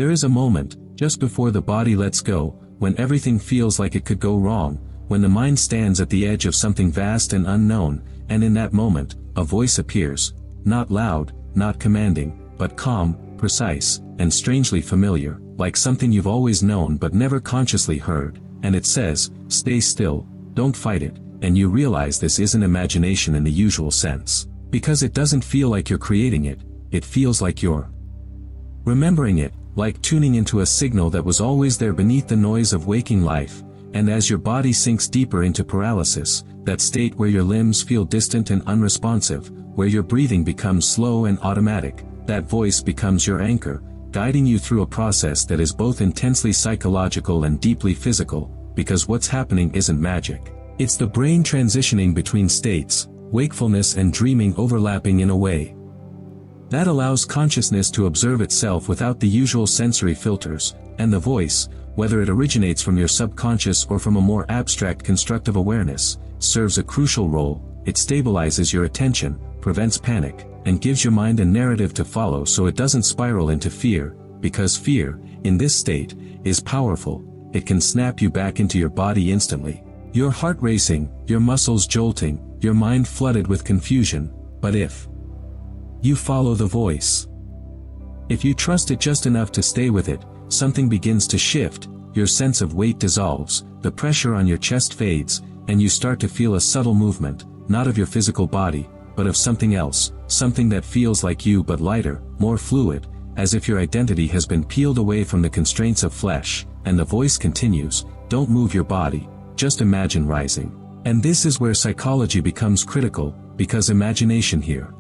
There is a moment, just before the body lets go, when everything feels like it could go wrong, when the mind stands at the edge of something vast and unknown, and in that moment, a voice appears, not loud, not commanding, but calm, precise, and strangely familiar, like something you've always known but never consciously heard, and it says, "Stay still, don't fight it," and you realize this isn't imagination in the usual sense. Because it doesn't feel like you're creating it, it feels like you're remembering it, like tuning into a signal that was always there beneath the noise of waking life, and as your body sinks deeper into paralysis, that state where your limbs feel distant and unresponsive, where your breathing becomes slow and automatic, that voice becomes your anchor, guiding you through a process that is both intensely psychological and deeply physical, because what's happening isn't magic. It's the brain transitioning between states, wakefulness and dreaming overlapping in a way that allows consciousness to observe itself without the usual sensory filters, and the voice, whether it originates from your subconscious or from a more abstract constructive awareness, serves a crucial role. It stabilizes your attention, prevents panic, and gives your mind a narrative to follow so it doesn't spiral into fear, because fear, in this state, is powerful. It can snap you back into your body instantly. Your heart racing, your muscles jolting, your mind flooded with confusion, but if you follow the voice, if you trust it just enough to stay with it, something begins to shift, your sense of weight dissolves, the pressure on your chest fades, and you start to feel a subtle movement, not of your physical body, but of something else, something that feels like you but lighter, more fluid, as if your identity has been peeled away from the constraints of flesh, and the voice continues, "Don't move your body, just imagine rising." And this is where psychology becomes critical, because imagination here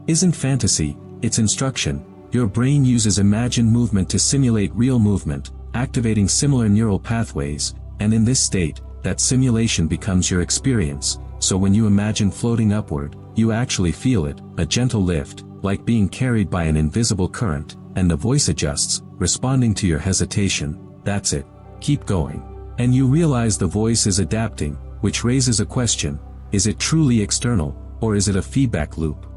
isn't fantasy, it's instruction. Your brain uses imagined movement to simulate real movement, activating similar neural pathways, and in this state, that simulation becomes your experience. So when you imagine floating upward, you actually feel it, a gentle lift, like being carried by an invisible current, and the voice adjusts, responding to your hesitation. "That's it. Keep going." And you realize the voice is adapting, which raises a question: is it truly external, or is it a feedback loop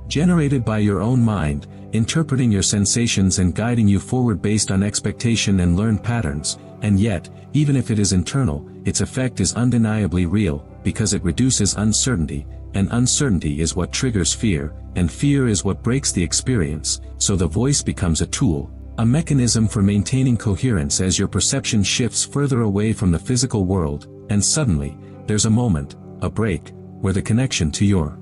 generated by your own mind, interpreting your sensations and guiding you forward based on expectation and learned patterns? And yet, even if it is internal, its effect is undeniably real, because it reduces uncertainty, and uncertainty is what triggers fear, and fear is what breaks the experience. So the voice becomes a tool, a mechanism for maintaining coherence as your perception shifts further away from the physical world, and suddenly, there's a moment, a break, where the connection to your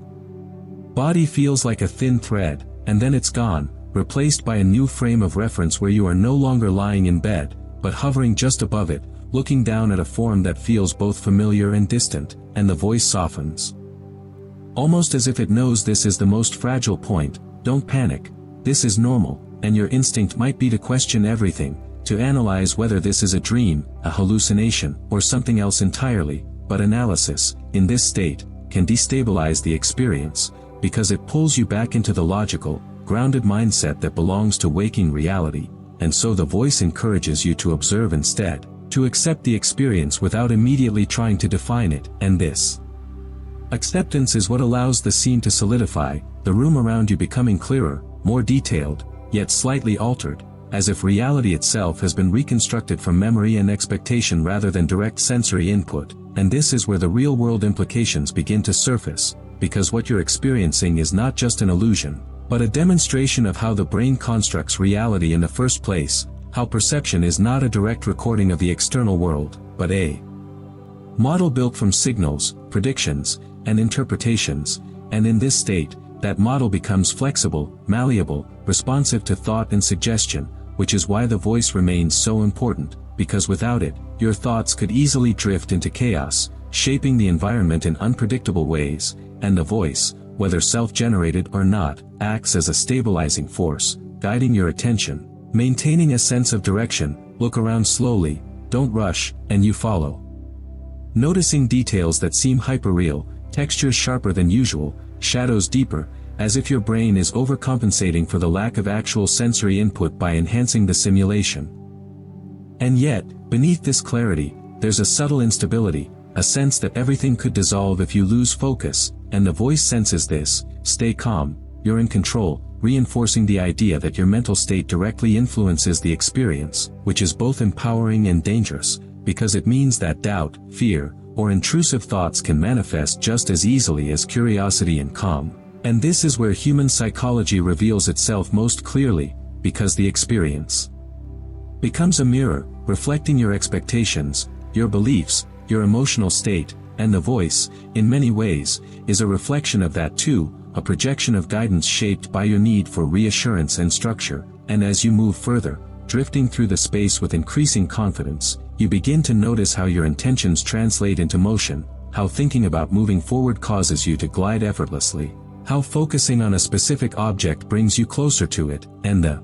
body feels like a thin thread, and then it's gone, replaced by a new frame of reference where you are no longer lying in bed, but hovering just above it, looking down at a form that feels both familiar and distant, and the voice softens, almost as if it knows this is the most fragile point. "Don't panic. This is normal," and your instinct might be to question everything, to analyze whether this is a dream, a hallucination, or something else entirely, but analysis, in this state, can destabilize the experience, because it pulls you back into the logical, grounded mindset that belongs to waking reality, and so the voice encourages you to observe instead, to accept the experience without immediately trying to define it, and this acceptance is what allows the scene to solidify, the room around you becoming clearer, more detailed, yet slightly altered, as if reality itself has been reconstructed from memory and expectation rather than direct sensory input. And this is where the real-world implications begin to surface, because what you're experiencing is not just an illusion, but a demonstration of how the brain constructs reality in the first place, how perception is not a direct recording of the external world, but a model built from signals, predictions, and interpretations, and in this state, that model becomes flexible, malleable, responsive to thought and suggestion, which is why the voice remains so important, because without it, your thoughts could easily drift into chaos, shaping the environment in unpredictable ways, and the voice, whether self-generated or not, acts as a stabilizing force, guiding your attention, maintaining a sense of direction. Look around slowly, don't rush, and you follow, noticing details that seem hyperreal, textures sharper than usual, shadows deeper, as if your brain is overcompensating for the lack of actual sensory input by enhancing the simulation. And yet, beneath this clarity, there's a subtle instability, a sense that everything could dissolve if you lose focus, and the voice senses this. "Stay calm, you're in control, reinforcing the idea that your mental state directly influences the experience, which is both empowering and dangerous, because it means that doubt, fear, or intrusive thoughts can manifest just as easily as curiosity and calm. And this is where human psychology reveals itself most clearly, because the experience becomes a mirror, reflecting your expectations, your beliefs, your emotional state, and the voice, in many ways, is a reflection of that too, a projection of guidance shaped by your need for reassurance and structure. And as you move further, drifting through the space with increasing confidence, you begin to notice how your intentions translate into motion, how thinking about moving forward causes you to glide effortlessly, how focusing on a specific object brings you closer to it, and the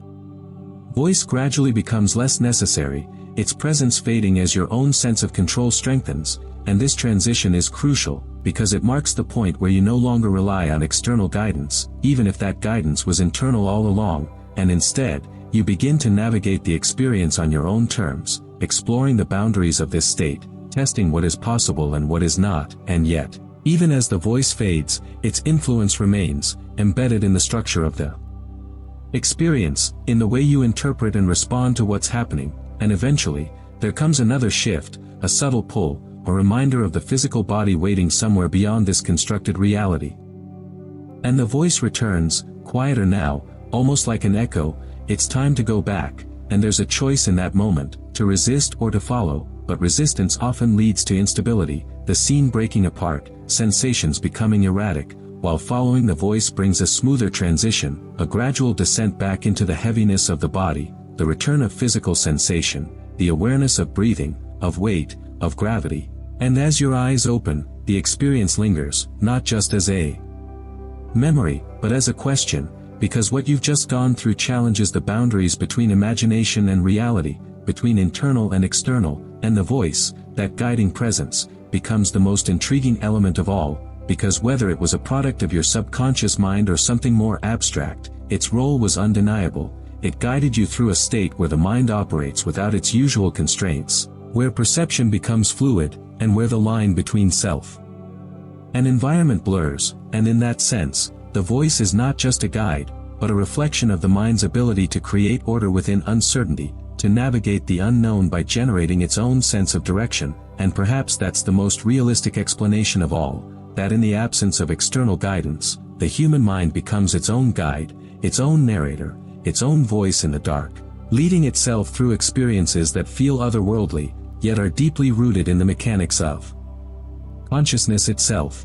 voice gradually becomes less necessary, its presence fading as your own sense of control strengthens. And this transition is crucial, because it marks the point where you no longer rely on external guidance, even if that guidance was internal all along, and instead, you begin to navigate the experience on your own terms, exploring the boundaries of this state, testing what is possible and what is not. And yet, even as the voice fades, its influence remains, embedded in the structure of the experience, in the way you interpret and respond to what's happening. And eventually, there comes another shift, a subtle pull, a reminder of the physical body waiting somewhere beyond this constructed reality. And the voice returns, quieter now, almost like an echo. It's time to go back, and there's a choice in that moment, to resist or to follow, but resistance often leads to instability, the scene breaking apart, sensations becoming erratic, while following the voice brings a smoother transition, a gradual descent back into the heaviness of the body, the return of physical sensation, the awareness of breathing, of weight, of gravity. And as your eyes open, the experience lingers, not just as a memory, but as a question, because what you've just gone through challenges the boundaries between imagination and reality, between internal and external, and the voice, that guiding presence, becomes the most intriguing element of all, because whether it was a product of your subconscious mind or something more abstract, its role was undeniable. It guided you through a state where the mind operates without its usual constraints, where perception becomes fluid, and where the line between self and environment blurs. And in that sense, the voice is not just a guide, but a reflection of the mind's ability to create order within uncertainty, to navigate the unknown by generating its own sense of direction. And perhaps that's the most realistic explanation of all, that in the absence of external guidance, the human mind becomes its own guide, its own narrator, its own voice in the dark, leading itself through experiences that feel otherworldly, yet are deeply rooted in the mechanics of consciousness itself.